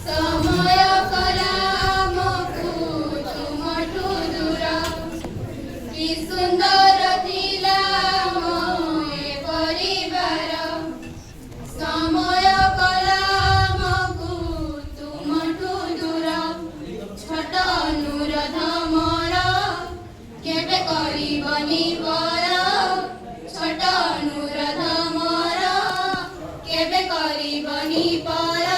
समय कला आमकु तुमठु दूर कि सुंदर थिला मोए परिवार समय कला आमकु तुमठु दूर छोट अनुरोध मोर केबे करिबनी पर छोट अनुरोध मोर केबे करिबनी पर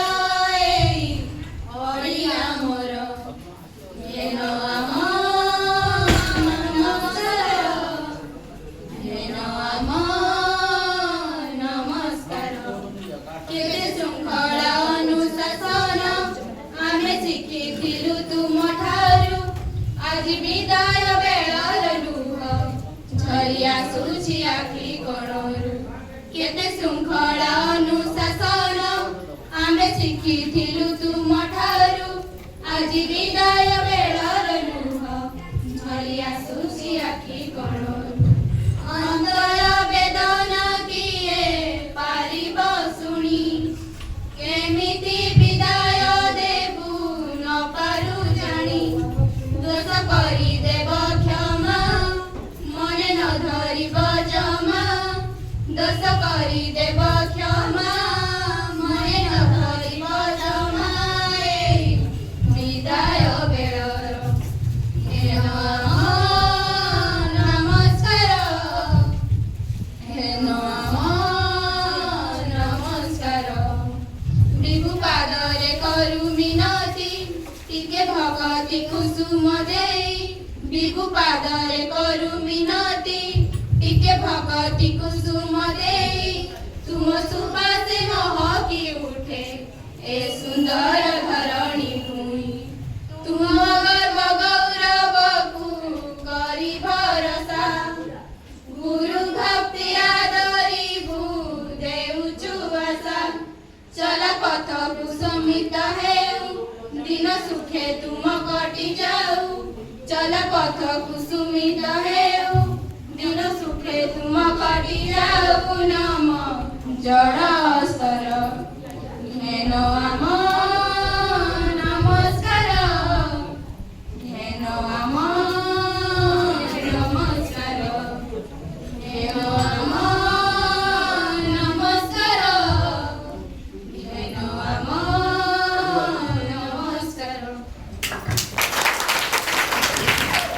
विदाय बेलार लुह झरिया सुछि आखि कोणरू केते शृंखला अनुशासन आमे शिखिथिलु तुम ठारू आज विदाय बेलार लुह झरिया सुछि आखि कोणरू अंतर वेदना किए पारिब शुणी केमिति विदाय देबु न पारु जानी दोष करी देव क्षमा मने न धरिब जमा दोष करी देव क्षमा मने न धरिब जमा विदाय बेलर नमस्कार नमस्कार विभु पादरे करू मिनती टिके भगति कुसुम देई विभु पादरे करू मिनती टिके भगति कुसुम देई तुम सुबासे महकी उठे ए सुंदर धरणी भूमि तुम गर्व गौरव को करी भरसा गुरु भक्ति आदरी भू देउचु आशा चल पथ कुसुमित हेउ दिन सुखे तुम कटि जाऊ चल पथ कुसुमित हेउ दिन सुखे तुम कटि जाऊ नम जड़